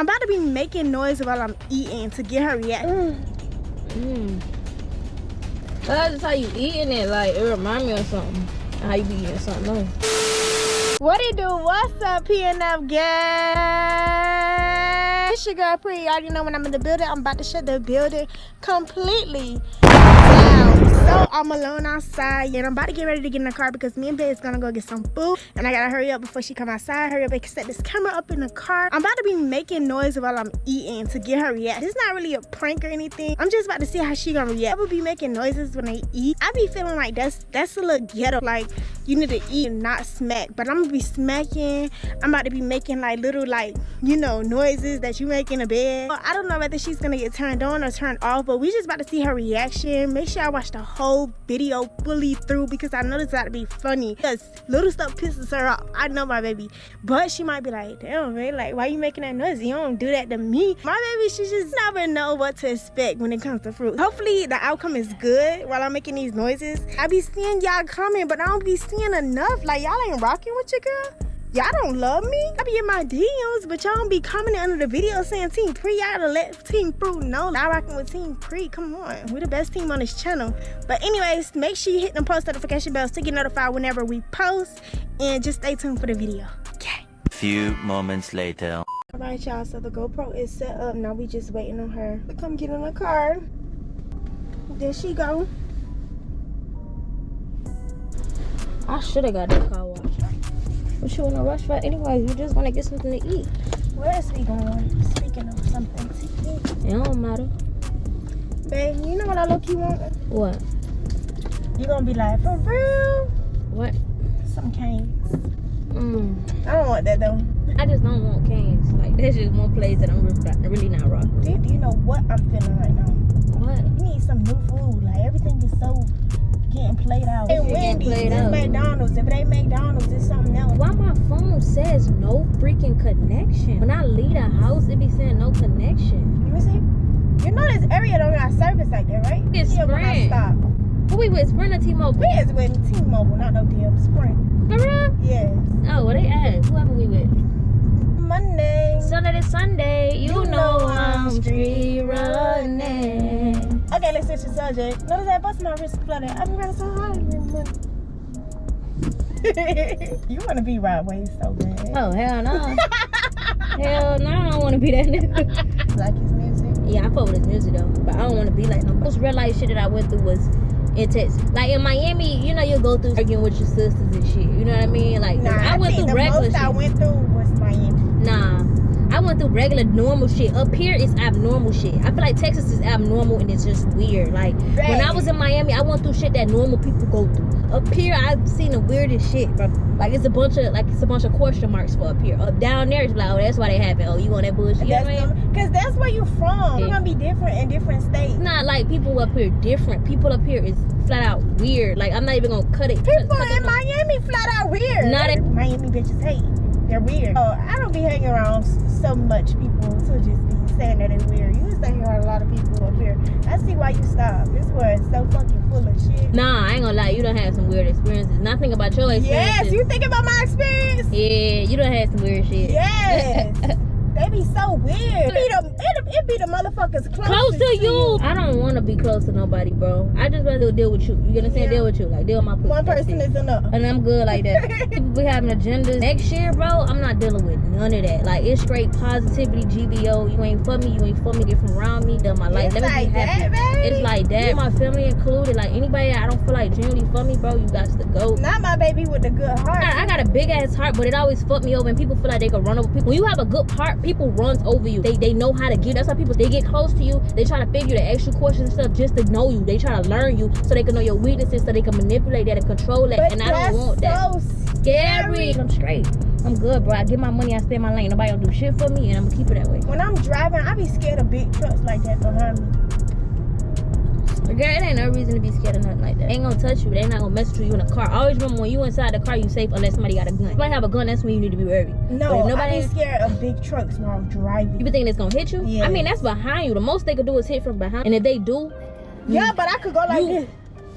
I'm about to be making noise while I'm eating to get her reaction. That's just how you eating it. Like, it remind me of something. How you be eating something else. What it do? What's up, PNF gang? It's your girl PREE. You already know when I'm in the building, I'm about to shut the building completely down. So I'm alone outside and I'm about to get ready to get in the car because me and Bae is gonna go get some food. And I gotta hurry up before she come outside. Hurry up and set this camera up in the car. I'm about to be making noise while I'm eating to get her reaction. It's not really a prank or anything. I'm just about to see how she gonna react. I will be making noises when I eat. I be feeling like that's a little ghetto. Like, you need to eat and not smack. But I'm gonna be smacking. I'm about to be making like little, like, you know, noises that you make in a bed. I don't know whether she's gonna get turned on or turned off, but we just about to see her reaction. Make sure I watch the whole video fully through because I know this about to be funny. Because little stuff pisses her off. I know my baby. But she might be like, damn, man, like, why you making that noise? You don't do that to me. My baby, she just never know what to expect when it comes to fruit. Hopefully the outcome is good while I'm making these noises. I be seeing y'all coming, but I don't be seeing enough. Like, y'all ain't rocking with your girl. Y'all don't love me. I be in my DMs, but y'all don't be commenting under the video saying Team PREE. Y'all gotta let Team Fruit know y'all rocking with Team PREE. Come on, we're the best team on this channel. But anyways, make sure you hit them post notification bells to get notified whenever we post, and just stay tuned for the video. Okay. Few moments later. All right, y'all. So the GoPro is set up. Now we just waiting on her to come get in the car. There she go. I should have got that car wash. What you in a rush for anyways? You just want to get something to eat. Where is we going? Speaking of something to eat. It don't matter. Babe, you know what I low-key want? What? You gonna be like, for real? What? Some canes. I don't want that though. I just don't want canes. Like, that's just one place that I'm really not rocking. Do you know what I'm feeling right now? What? You need some new food. Like, everything is so getting played out. And Wendy's, it's McDonald's. If it ain't McDonald's, it's something else. Why my phone says no freaking connection? When I leave the house, it be saying no connection. Let me see. You know this area don't got service like that, right? It's Sprint. Stop. Who we with? Sprint or T-Mobile? We is with T-Mobile, not no damn Sprint. For real? Yes. Oh, well, they asked. Whoever we with. Monday. Sunday to Sunday. You know I'm street running. Okay, let's switch the subject. Notice that bust my wrist flooded. I've been running so hard. You want to be right way so bad. Oh, hell no. Hell no, I don't want to be that nigga. Like his music? Yeah, I fuck with his music though, but I don't want to be like no. Most real life shit that I went through was intense. Like in Miami, you know, you'll go through arguing with your sisters and shit. You know what I mean? Like, nah, I went through regular shit. I went through was Miami. Nah, I went through regular normal shit. Up here it's abnormal shit. I feel like Texas is abnormal and it's just weird. Like when I was in Miami, I went through shit that normal people go through. Up here I've seen the weirdest shit, bro. Like it's a bunch of question marks for up here. Up down there it's like, oh, that's why they happen. Oh, you on that bullshit? You know what I mean? Because that's where you from. Yeah. You're gonna be different in different states. It's not like people up here different. People up here is flat out weird. Like I'm not even gonna cut it. People in Miami flat out weird. Miami bitches hate. They're weird. Oh, I don't be hanging around so much people to just be saying that they're weird. You just hang around a lot of people up here. I see why you stopped. This world is so fucking full of shit. Nah, I ain't gonna lie. You done had some weird experiences. Nothing about your experiences. Yes, you think about my experience? Yeah, you done had some weird shit. Yes. They be so weird. It be the motherfuckers close to you. I don't want to be close to nobody, bro. I just rather deal with you. You understand? Yeah. Deal with you. Like, deal with my pussy. One person is enough. And I'm good like that. People be having agendas. Next year, bro, I'm not dealing with none of that. Like, it's straight positivity, GBO. You ain't for me. You ain't for me. Get from around me. Live my life. Let me be happy. That, it's like that. My family included. Like, anybody I don't feel like genuinely for me, bro, you got to go. Not my baby with a good heart. I got a big ass heart, but it always fucked me over. And people feel like they can run over people. When you have a good heart, people runs over you. They know how to get. That's how people, they get close to you. They try to figure you, they ask you questions and stuff just to know you. They try to learn you so they can know your weaknesses, so they can manipulate that and control that. But and I don't want that. So scary. I'm straight. I'm good, bro. I get my money, I stay in my lane. Nobody don't do shit for me, and I'm gonna keep it that way. When I'm driving, I be scared of big trucks like that behind me. Girl, it ain't no reason to be scared of nothing like that. They ain't gonna touch you. They ain't not gonna mess with you in a car. Always remember, when you inside the car, you safe unless somebody got a gun. If I have a gun, that's when you need to be worried. No, I be scared of big trucks while I'm driving. You be thinking it's gonna hit you? Yeah. I mean, that's behind you. The most they could do is hit from behind. And if they do... Yeah, but I could go like this.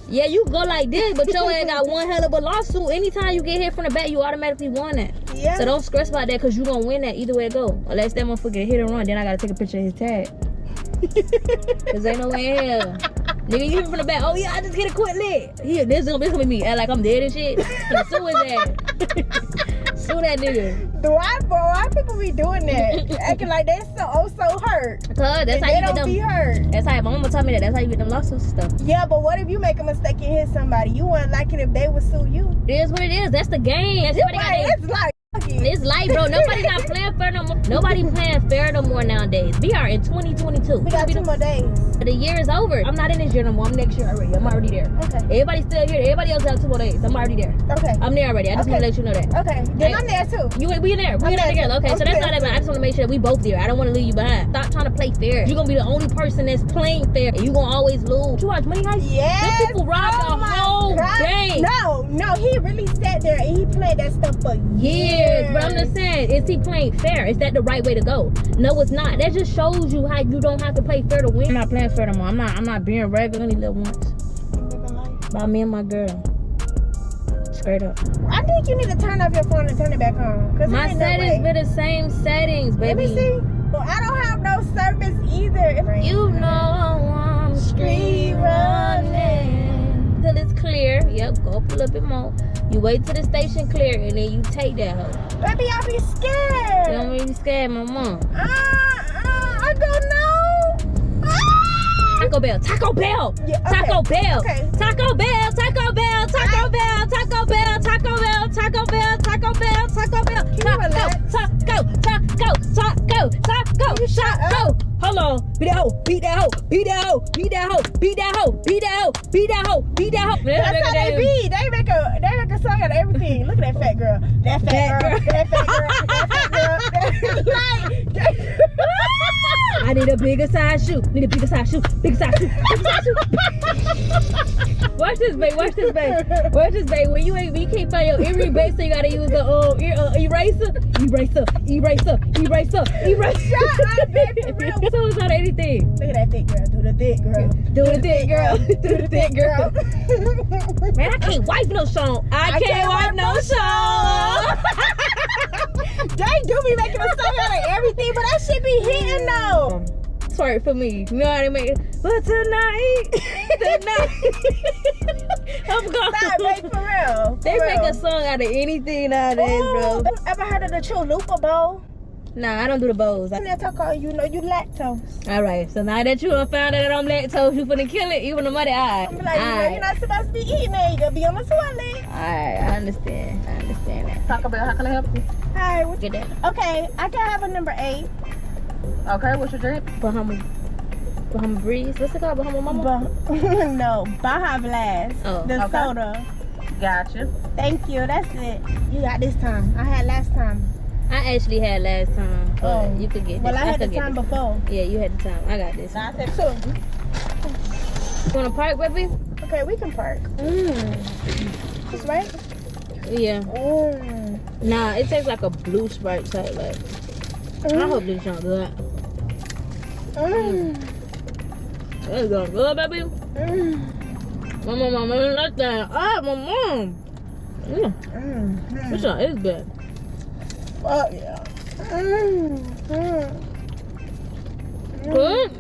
Yeah, you go like this, but your ass got one hell of a lawsuit. Anytime you get hit from the back, you automatically won that. Yeah. So don't stress about that, because you gonna win that either way it go. Unless that motherfucker get hit and run, then I gotta take a picture of his tag. Cause ain't no way in hell. Nigga, you hit me from the back. Oh yeah, I just get a quick lick. This gonna be me. Act like I'm dead and shit. And sue his ass. Sue that nigga. Why people be doing that? Acting like they so hurt. Cause that's And how they you get don't them. be hurt. That's how my mama told me that. That's how you get them lawsuits and stuff. Yeah, but what if you make a mistake and hit somebody? You wouldn't like it if they would sue you. It is what it is. That's the game. That's what they got. It's like It's light, bro. Nobody's not playing fair no more. Nobody playing fair no more nowadays. We are in 2022. we got 2 more days. The year is over. I'm not in this year no more. I'm next year already. I'm already there. Okay. Everybody's still here. Everybody else has 2 more days. I'm already there. Okay. I'm there already. I just want to let you know that. Okay. Then I'm there too. We in there. We in there together. Okay, so that's not that bad. I just want to make sure that we both there. I don't want to leave you behind. Stop trying to play fair. You're going to be the only person that's playing fair. And you're going to always lose. You watch Money Heist? Yes. Them people robbed the whole game. No, he really sat there and he played that stuff for years. But I'm just saying, is he playing fair? Is that the right way to go? No, it's not. That just shows you how you don't have to play fair to win. I'm not playing fair no more. I'm not being regular. Only live once. By me and my girl. Straight up. I think you need to turn off your phone and turn it back on. My settings be the same settings, baby. Let me see. Well, I don't have no service either. You know I'm street running till it's clear. Yep, go up a little bit more. You wait till the station clear and then you take that hoe. Baby, I be scared. You don't really scared, my mom. I don't know. Taco Bell, Taco Bell, Yeah, okay. Taco Bell, Okay. Taco Bell, Taco Bell, Taco Bell, Taco Bell, Taco Bell, Taco Bell, Taco Bell, Taco Bell, Taco. Hold on, beat that hoe, beat that hoe, beat that hoe, beat that hoe, beat that hoe, beat that hoe, beat that hoe, beat that hoe. That's how they be. They make a song out of everything. Look at that fat girl. That fat girl. That fat girl. That fat girl. I need a bigger size shoe. Need a bigger size shoe. Bigger size shoe. Bigger size shoe. Watch this, babe. Watch this, babe. Watch this, babe. When you can't find your earring base, so you gotta use the eraser. Eraser. Shut up, babe, for real. So it's not anything. Look at that thick girl. Do the thick girl. Do the thick girl. Do the thick girl. Man, I can't wipe no song. I can't wipe no song. They do be making a song out of everything, but that shit be hitting though. Twerk for me. You know how they make it? But tonight, I'm gone. Stop, babe, for real. They make a song out of anything nowadays, bro. Ever heard of the Chalupa bowl? Nah, I don't do the bowls. And that's how you know you lactose. All right, so now that you done found out that I'm lactose, you finna kill it, even the muddy eye. I'm like, you're not supposed to be eating that. You gotta be on the toilet. Alright, I understand that. Talk about how can I help you? Hi, what Get that. okay, I can have a number 8. Okay, what's your drink? Bahama Breeze. What's it called? Bahama Mama? No, Baja Blast. Oh, the okay. soda. Gotcha. Thank you, that's it. You got this time. I had last time. I actually had last time, but Oh. you could get this. Well, I had could the get time this. before. Yeah, you had the time. I got this. I said so. You wanna park, baby? Okay, we can park. This right? Yeah. Mm. Nah, it tastes like a blue Sprite type. Like, I hope this not good. It's going good, baby. My mom, like that. Ah, my mom. This one is good. Oh yeah. Good.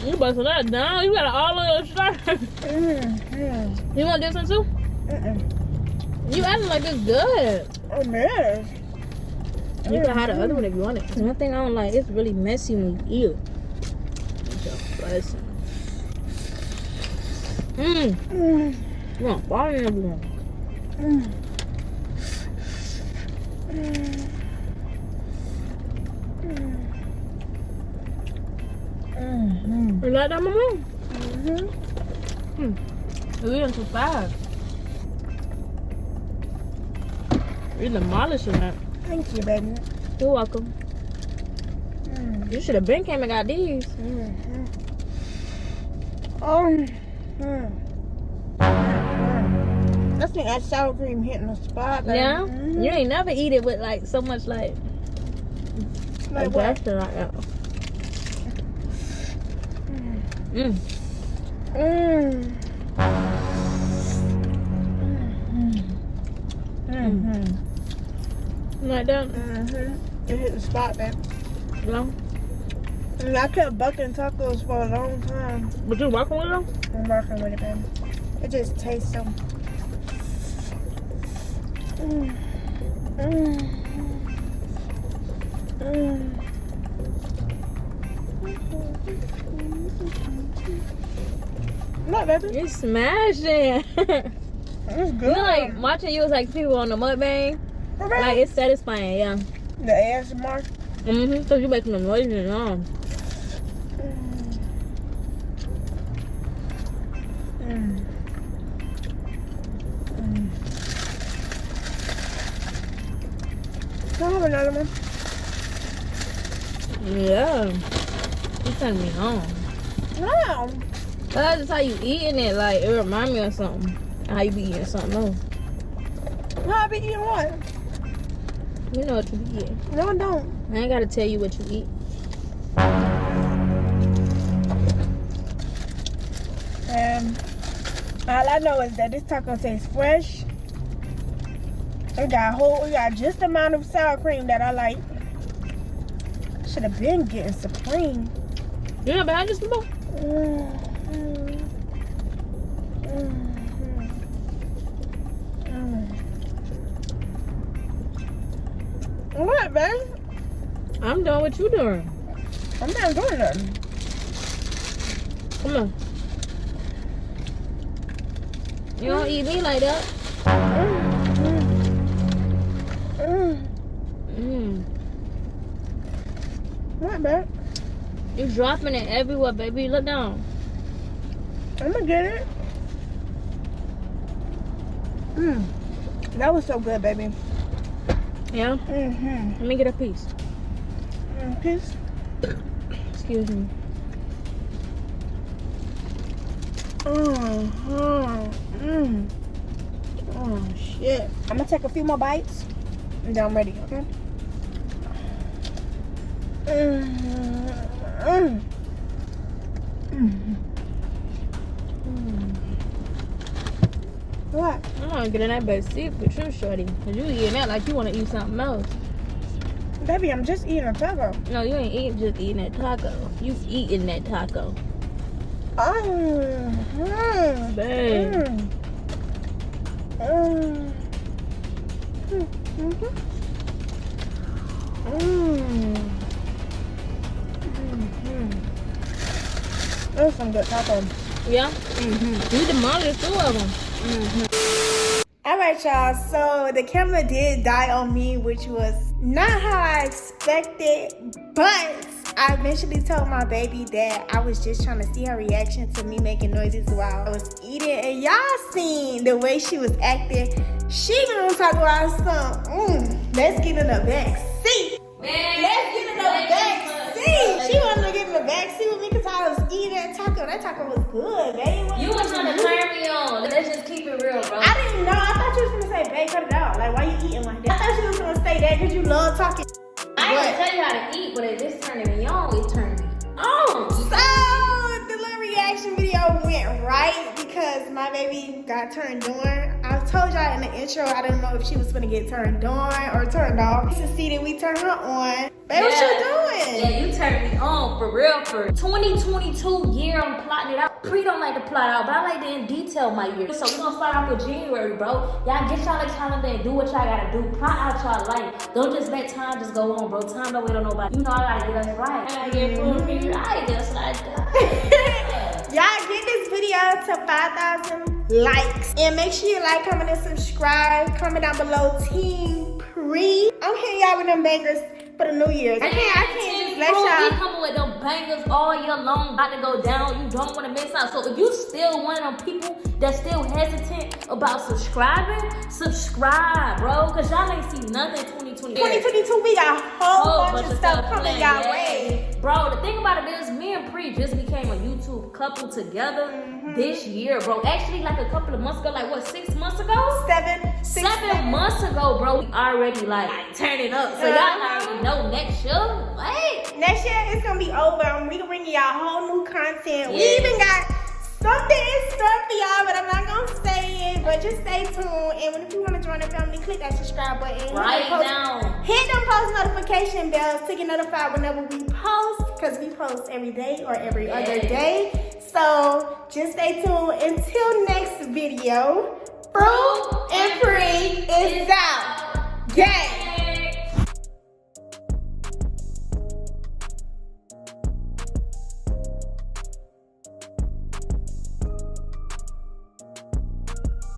You busting that down. You got it all on your shirt. You want this one too? You acting like it's good. Oh man. You can have the other one if you want it. One thing I don't like, it's really messy when you eat it. It's a blessing. You want to fall in everyone. You like that, Mama? You're eating too fast. You're demolishing that. Thank you, baby. You're welcome. You should have been came and got these. That's me that sour cream hitting the spot. Baby. Yeah? You ain't never eat it with like so much like Like what? dressing like that. Mm. Like that? It hit the spot, man. No. And I kept bucking tacos for a long time. But you working with them? I'm working with it, man. It just tastes so. Look, baby. You smashing. It's good. You know, like watching you was like people on the mukbang. Like it's satisfying, yeah. The ASMR. Cause you making the noises, huh? Can I have another one? Yeah. You turning me on. No. That's just how you eating it. Like it remind me of something. How you be eating something else. No, I be eating what? You know what you be eating. No, I don't. I ain't gotta tell you what you eat. All I know is that this taco tastes fresh. It got just the amount of sour cream that I like. Should have been getting supreme. You never had this before? What, babe? I'm doing what you doing. I'm not doing nothing. Come on. You don't eat me like that. What, babe? You dropping it everywhere, baby. Look down. I'm gonna get it. That was so good, baby. Yeah? Let me get a piece. Piece? Excuse me. Oh, shit. I'm gonna take a few more bites and then I'm ready, okay? What? I'm gonna get in that bed seat with you, shorty. Cause you eating that like you wanna eat something else. Baby, I'm just eating a taco. No, you ain't eating just eating that taco. You eating that taco. Babe. That's some good taco. Yeah? You demolished 2 of them. Alright, y'all, so the camera did die on me, which was not how I expected, but I eventually told my baby that I was just trying to see her reaction to me making noises while I was eating, and y'all seen the way she was acting. She gonna talk about some, let's get in the back seat. Man, Let's get in the back seat. She wanted to get in the back seat with me because I was eating that taco. That taco was good, babe. you was trying to turn me on. Let's just keep it real, bro. I didn't know. I thought you was gonna say, babe, cut it out. Like, why you eating like that? I thought you was gonna say that because you love talking. I ain't gonna tell you how to eat, but it just turning me on. It turned me on. So the little reaction video went right because my baby got turned on. I told y'all in the intro I didn't know if she was gonna get turned on or turned off. To see that we turned her on. Babe, what you doing? Yeah, you turned me on for real. For 2022 year, I'm plotting it out. Pre don't like to plot out, but I like to in detail my year. So we're gonna start off with January, bro. Y'all get y'all a calendar and do what y'all gotta do. Plot out y'all life. Don't just let time just go on, bro. Time don't wait on nobody. You know I gotta get us right. I gotta get food for you. I guess I Y'all get this video to 5,000 likes. And make sure you like, comment, and subscribe. Comment down below Team PREE. I'm hitting y'all with them bangers for the New Year's. I can't just let We y'all. coming with them bangers all year long, about to go down. You don't want to miss out. So if you still one of them people that's still hesitant about subscribing, subscribe, bro. Cause y'all ain't see nothing 2020. 2022, we got a whole bunch of stuff coming y'all yeah. way. Bro, the thing about it is, me and PREE just became a YouTube couple together this year, bro. Actually, like a couple of months ago, like what, 6 months ago? 7 months ago, bro. We already like turning up. So y'all already know next year. Wait. Next year it's gonna be over and we bringing y'all whole new content. We Yes. even got something in store for y'all, but I'm not gonna say it. But just stay tuned. And if you want to join the family, click that subscribe button. Right now. Hit them post notification bells to get notified whenever we post, because we post every day or every other day. So just stay tuned until next video. Fruit and Free.